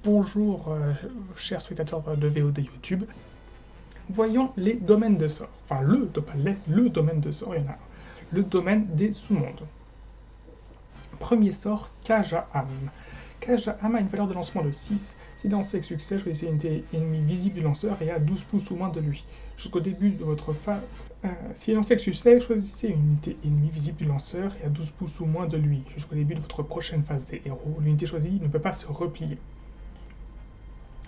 Bonjour, chers spectateurs de VOD YouTube. Voyons les domaines de sort. Enfin, le domaine de sort, il y en a un. Le domaine des sous-mondes. Premier sort, Kaja'am. Kaja'am a une valeur de lancement de 6. Si lancé avec succès, choisissez une unité ennemie visible du lanceur et à 12 pouces ou moins de lui. Jusqu'au début de votre phase... si lancé avec succès, choisissez une unité ennemie visible du lanceur et à 12 pouces ou moins de lui. Jusqu'au début de votre prochaine phase des héros, l'unité choisie ne peut pas se replier.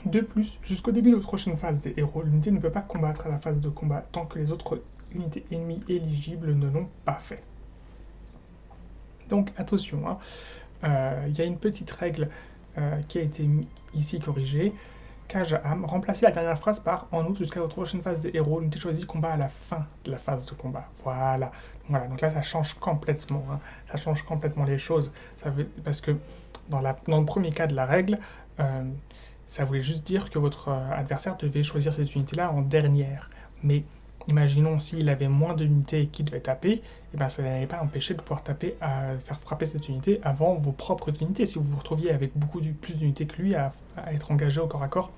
De plus, jusqu'au début de votre prochaine phase des héros, l'unité ne peut pas combattre à la phase de combat tant que les autres unités ennemies éligibles ne l'ont pas fait. Donc attention, y a une petite règle qui a été ici corrigée. Kaja'am, remplacez la dernière phrase par « En outre, jusqu'à votre prochaine phase des héros, l'unité choisie combat à la fin de la phase de combat. » Voilà. Donc là, ça change complètement. Ça change complètement les choses. Parce que dans le premier cas de la règle, ça voulait juste dire que votre adversaire devait choisir cette unité-là en dernière. Mais imaginons s'il avait moins d'unités qu'il devait taper, et bien ça n'allait pas empêcher de pouvoir faire frapper cette unité avant vos propres unités, si vous vous retrouviez avec plus d'unités que lui à être engagé au corps à corps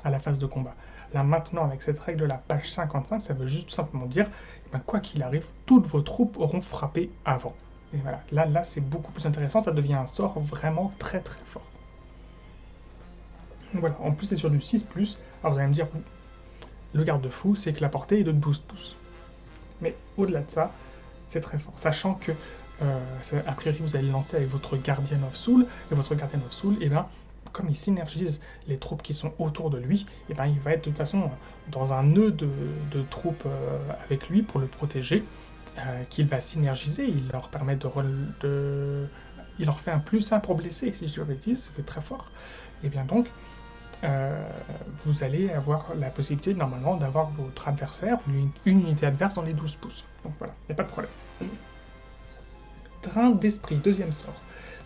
à la phase de combat. Là maintenant, avec cette règle-là, page 55, ça veut juste tout simplement dire, quoi qu'il arrive, toutes vos troupes auront frappé avant. Et voilà, là c'est beaucoup plus intéressant, ça devient un sort vraiment très très fort. Voilà, en plus c'est sur du 6+, alors vous allez me dire, le garde-fou, c'est que la portée est de 12 pouces. Mais au-delà de ça, c'est très fort, sachant que, a priori, vous allez lancer avec votre Guardian of Soul, et votre Guardian of Soul, et bien, comme il synergise les troupes qui sont autour de lui, et bien, il va être de toute façon dans un nœud de troupes avec lui pour le protéger, qu'il va synergiser, il leur permet il leur fait un +1 pour blesser, si je le dis, ça fait très fort. Et bien donc, vous allez avoir la possibilité normalement d'avoir votre adversaire, une unité adverse dans les 12 pouces. Donc voilà, il n'y a pas de problème. Train d'esprit, deuxième sort.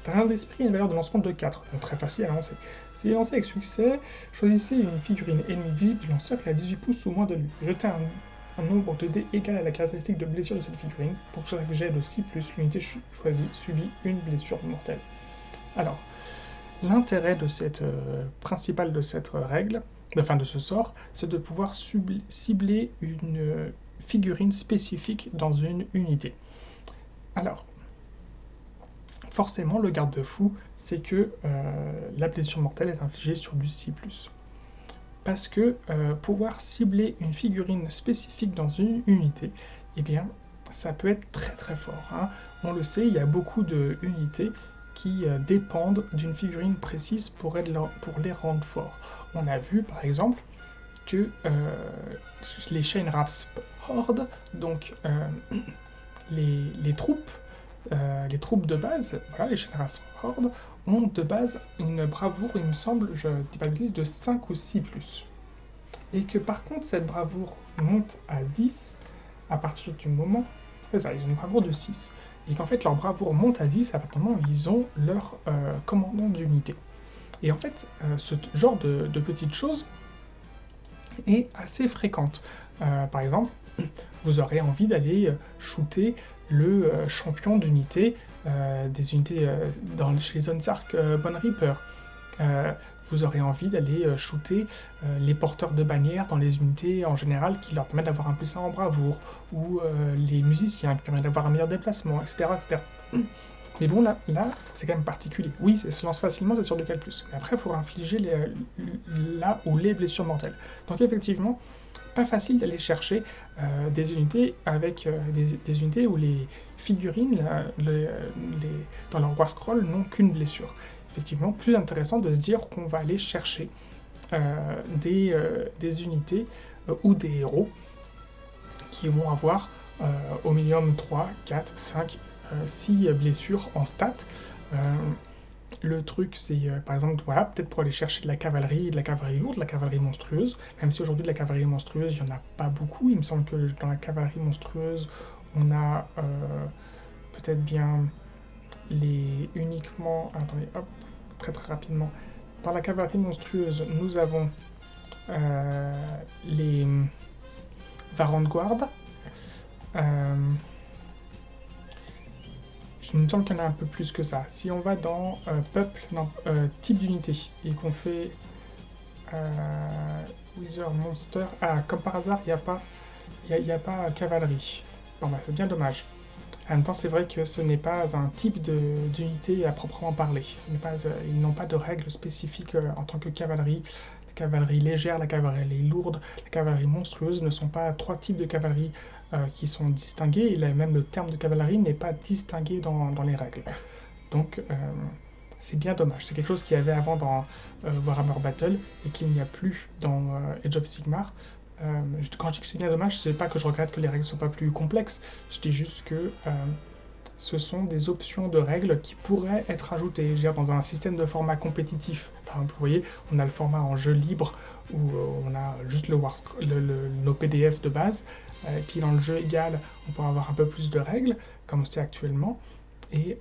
Train d'esprit a une valeur de lancement de 4, donc très facile à lancer. Si lancé avec succès, choisissez une figurine ennemie visible du lanceur qui a 18 pouces ou moins de lui. Jetez un nombre de dés égal à la caractéristique de blessure de cette figurine. Pour chaque jet de 6+, l'unité choisie subit une blessure mortelle. Alors, l'intérêt de principal de cette règle, de ce sort, c'est de pouvoir cibler une figurine spécifique dans une unité. Alors, forcément, le garde-fou, c'est que la blessure mortelle est infligée sur du 6+. Parce que pouvoir cibler une figurine spécifique dans une unité, eh bien, ça peut être très très fort. On le sait, il y a beaucoup d'unités qui dépendent d'une figurine précise pour les rendre forts. On a vu par exemple que les Shinra's Horde, donc les troupes de base, voilà, les Shinra's Horde, ont de base une bravoure, il me semble, je dis pas de bêtises, de 5 ou 6+. Et que par contre cette bravoure monte à 10 à partir du moment, c'est ça, ils ont une bravoure de 6. Et qu'en fait leur bravoure monte à 10 à partir du moment où ils ont leur commandant d'unité. Et en fait, ce genre de petites choses est assez fréquente. Par exemple, vous aurez envie d'aller shooter le champion d'unité, des unités chez les Zonsark Bone Reaper. Vous aurez envie d'aller shooter les porteurs de bannières dans les unités en général qui leur permettent d'avoir un +1 en bravoure, ou les musiciens qui permettent d'avoir un meilleur déplacement, etc. etc. Mais bon, là c'est quand même particulier. Oui, ça se lance facilement, c'est sur 2 4+. Mais après, il faut infliger les blessures mortelles. Donc effectivement, pas facile d'aller chercher des unités avec des unités où les figurines dans leur War Scroll n'ont qu'une blessure. Effectivement, plus intéressant de se dire qu'on va aller chercher des unités ou des héros qui vont avoir au minimum 3, 4, 5, 6 blessures en stats. Le truc, c'est par exemple, voilà, peut-être pour aller chercher de la cavalerie lourde, de la cavalerie monstrueuse, même si aujourd'hui de la cavalerie monstrueuse, il n'y en a pas beaucoup. Il me semble que dans la cavalerie monstrueuse, on a peut-être bien uniquement... Attendez, hop, très très rapidement. Dans la cavalerie monstrueuse, nous avons les Varand Guard. Je Il me semble qu'il y en a un peu plus que ça. Si on va dans peuple, non, type d'unité, et qu'on fait Wither, Monster... Ah, comme par hasard, il n'y a pas cavalerie. Bon bah, c'est bien dommage. En même temps, c'est vrai que ce n'est pas un type d'unité à proprement parler. Ils n'ont pas de règles spécifiques en tant que cavalerie. La cavalerie légère, la cavalerie lourde, la cavalerie monstrueuse ne sont pas trois types de cavalerie qui sont distingués. Et même le terme de cavalerie n'est pas distingué dans les règles. Donc, c'est bien dommage. C'est quelque chose qu'il y avait avant dans Warhammer Battle et qu'il n'y a plus dans Age of Sigmar. Quand je dis que c'est bien dommage, c'est pas que je regrette que les règles ne soient pas plus complexes, je dis juste que ce sont des options de règles qui pourraient être ajoutées. Je veux dire, dans un système de format compétitif. Par exemple, vous voyez, on a le format en jeu libre où on a juste nos PDF de base, et puis dans le jeu égal, on peut avoir un peu plus de règles, comme c'est actuellement, et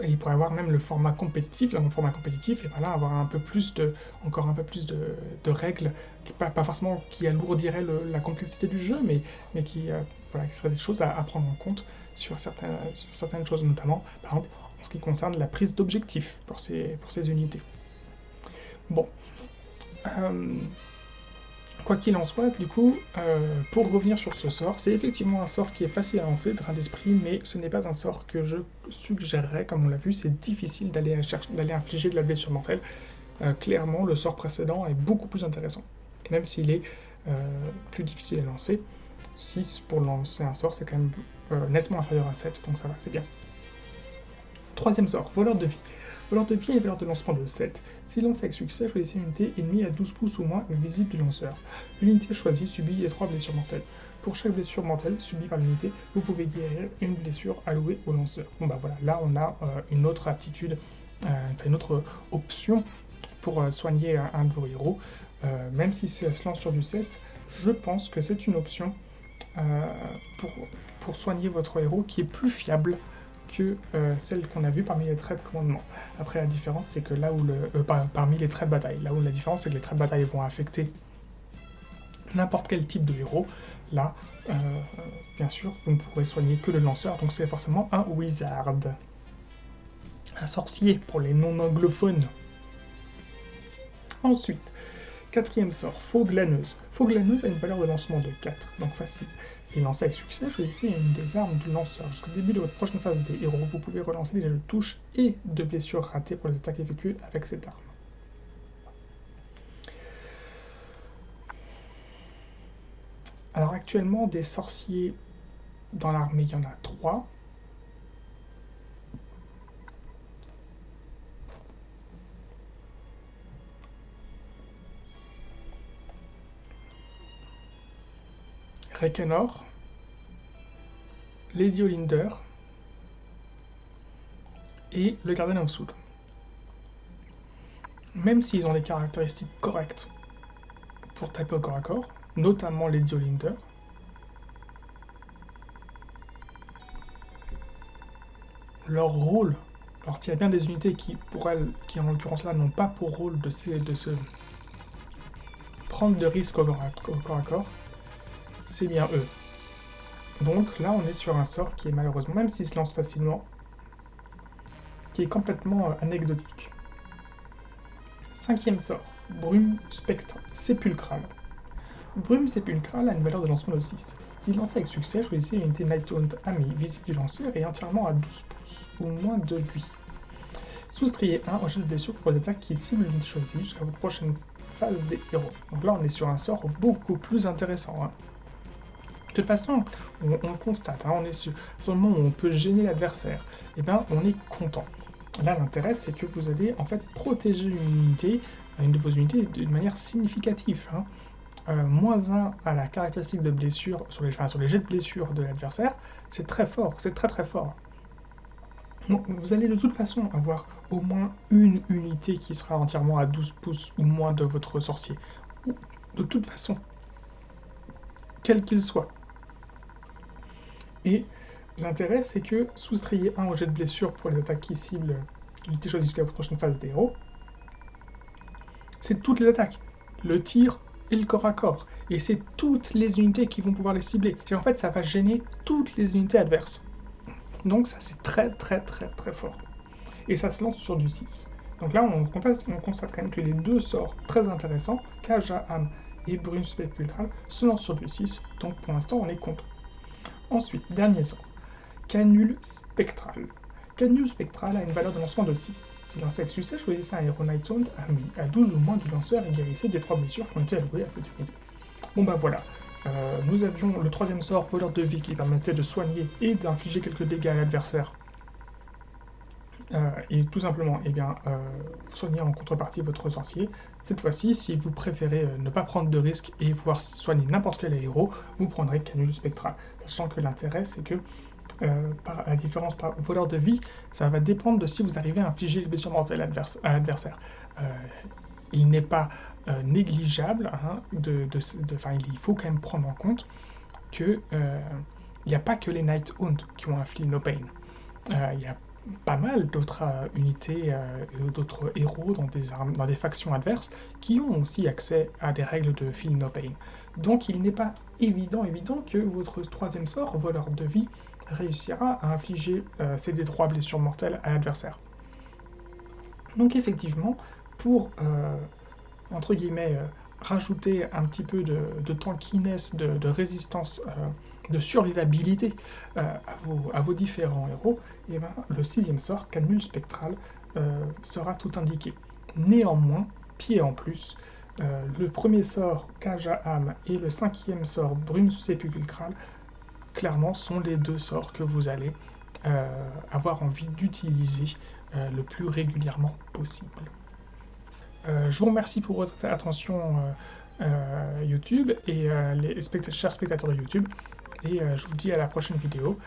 il pourrait avoir même le format compétitif, dans le format compétitif, et voilà, avoir encore un peu plus de règles, pas forcément qui alourdiraient la complexité du jeu, mais qui seraient des choses à prendre en compte sur certaines choses, notamment, par exemple, en ce qui concerne la prise d'objectifs pour ces unités. Bon. Quoi qu'il en soit, du coup, pour revenir sur ce sort, c'est effectivement un sort qui est facile à lancer, Drain d'esprit, mais ce n'est pas un sort que je suggérerais, comme on l'a vu, c'est difficile d'aller infliger de la blessure mortelle. Clairement, le sort précédent est beaucoup plus intéressant, même s'il est plus difficile à lancer. 6 pour lancer un sort, c'est quand même nettement inférieur à 7, donc ça va, c'est bien. Troisième sort, voleur de vie. Voleur de vie a une valeur de lancement de 7. Si lancé avec succès, choisissez une unité ennemie à 12 pouces ou moins visible du lanceur. L'unité choisie subit les 3 blessures mortelles. Pour chaque blessure mortelle subie par l'unité, vous pouvez guérir une blessure allouée au lanceur. Bon bah voilà, là on a une autre aptitude, une autre option pour soigner un de vos héros. Même si ça se lance sur du 7, je pense que c'est une option pour soigner votre héros qui est plus fiable que celle qu'on a vue parmi les traits de commandement. Après, la différence, c'est que là où parmi les traits de bataille, là où la différence, c'est que les traits de bataille vont affecter n'importe quel type de héros. Là, bien sûr, vous ne pourrez soigner que le lanceur, donc c'est forcément un wizard. Un sorcier pour les non-anglophones. Ensuite, quatrième sort, Faux glaneuse. Faux glaneuse a une valeur de lancement de 4, donc facile. Si lancé avec succès, choisissez une des armes du lanceur. Jusqu'au début de votre prochaine phase des héros, vous pouvez relancer les jets de touche et de blessures ratées pour les attaques effectuées avec cette arme. Alors actuellement, des sorciers dans l'armée, il y en a 3. Rekenor, Lady Olinder et le Garden of Soul. Même s'ils ont des caractéristiques correctes pour taper au corps à corps, notamment Lady Olinder, leur rôle, alors s'il y a bien des unités qui en l'occurrence là n'ont pas pour rôle de se prendre de risques au corps à corps, c'est bien eux. Donc là, on est sur un sort qui est malheureusement, même s'il se lance facilement, qui est complètement anecdotique. Cinquième sort, Brume sépulcrale. Brume sépulcrale a une valeur de lancement de 6. Si lancé avec succès, choisissez une unité Nighthound amie visible du lanceur et entièrement à 12 pouces ou moins de lui. Soustrayez 1 au jet de blessure pour les attaques qui ciblent l'unité choisie jusqu'à votre prochaine phase des héros. Donc là, on est sur un sort beaucoup plus intéressant. Hein. De toute façon, on le constate, hein, on est sur le moment où on peut gêner l'adversaire, et bien on est content. Là, l'intérêt, c'est que vous allez en fait protéger une de vos unités de manière significative. Hein. -1 à la caractéristique de blessure sur les jets de blessure de l'adversaire, c'est très fort, c'est très fort. Donc, vous allez de toute façon avoir au moins une unité qui sera entièrement à 12 pouces ou moins de votre sorcier. De toute façon, quel qu'il soit. Et l'intérêt, c'est que soustrayez 1 au jet de blessure pour les attaques qui ciblent l'unité choisie jusqu'à la prochaine phase des héros. C'est toutes les attaques. Le tir et le corps à corps. Et c'est toutes les unités qui vont pouvoir les cibler. C'est en fait, ça va gêner toutes les unités adverses. Donc ça c'est très fort. Et ça se lance sur du 6. Donc là on constate quand même que les deux sorts très intéressants, Cage à âme et Brume spectrale, se lancent sur du 6, donc pour l'instant on est content. Ensuite, dernier sort, Canule spectral. Canule spectral a une valeur de lancement de 6. Si lancé avec succès, choisissez un héros Nighthound à 12 ou moins du lanceur et guérissez des 3 blessures qui ont été allouées à cette unité. Bon bah voilà, nous avions le troisième sort, voleur de vie, qui permettait de soigner et d'infliger quelques dégâts à l'adversaire. Et tout simplement, soigner en contrepartie votre sorcier. Cette fois-ci, si vous préférez ne pas prendre de risques et pouvoir soigner n'importe quel héros, vous prendrez Canule spectral. Sachant que l'intérêt, c'est que, par la différence par voleur de vie, ça va dépendre de si vous arrivez à infliger les blessures mortelles à l'adversaire. Il n'est pas négligeable, hein, il faut quand même prendre en compte que il n'y a pas que les Nighthound qui ont un Feel No Pain. Il y a pas mal d'autres unités et d'autres héros dans des factions adverses qui ont aussi accès à des règles de Feel No Pain. Donc il n'est pas évident que votre troisième sort, voleur de vie, réussira à infliger ces D3 blessures mortelles à l'adversaire. Donc effectivement, pour entre guillemets rajouter un petit peu de tankiness, de résistance, de survivabilité à vos différents héros, et ben, le sixième sort, Canule spectral, sera tout indiqué. Néanmoins, pied en plus, le premier sort, Cage à âme, et le cinquième sort, Brume sépulcrale, clairement sont les deux sorts que vous allez avoir envie d'utiliser le plus régulièrement possible. Je vous remercie pour votre attention YouTube et chers spectateurs de YouTube. Et je vous dis à la prochaine vidéo.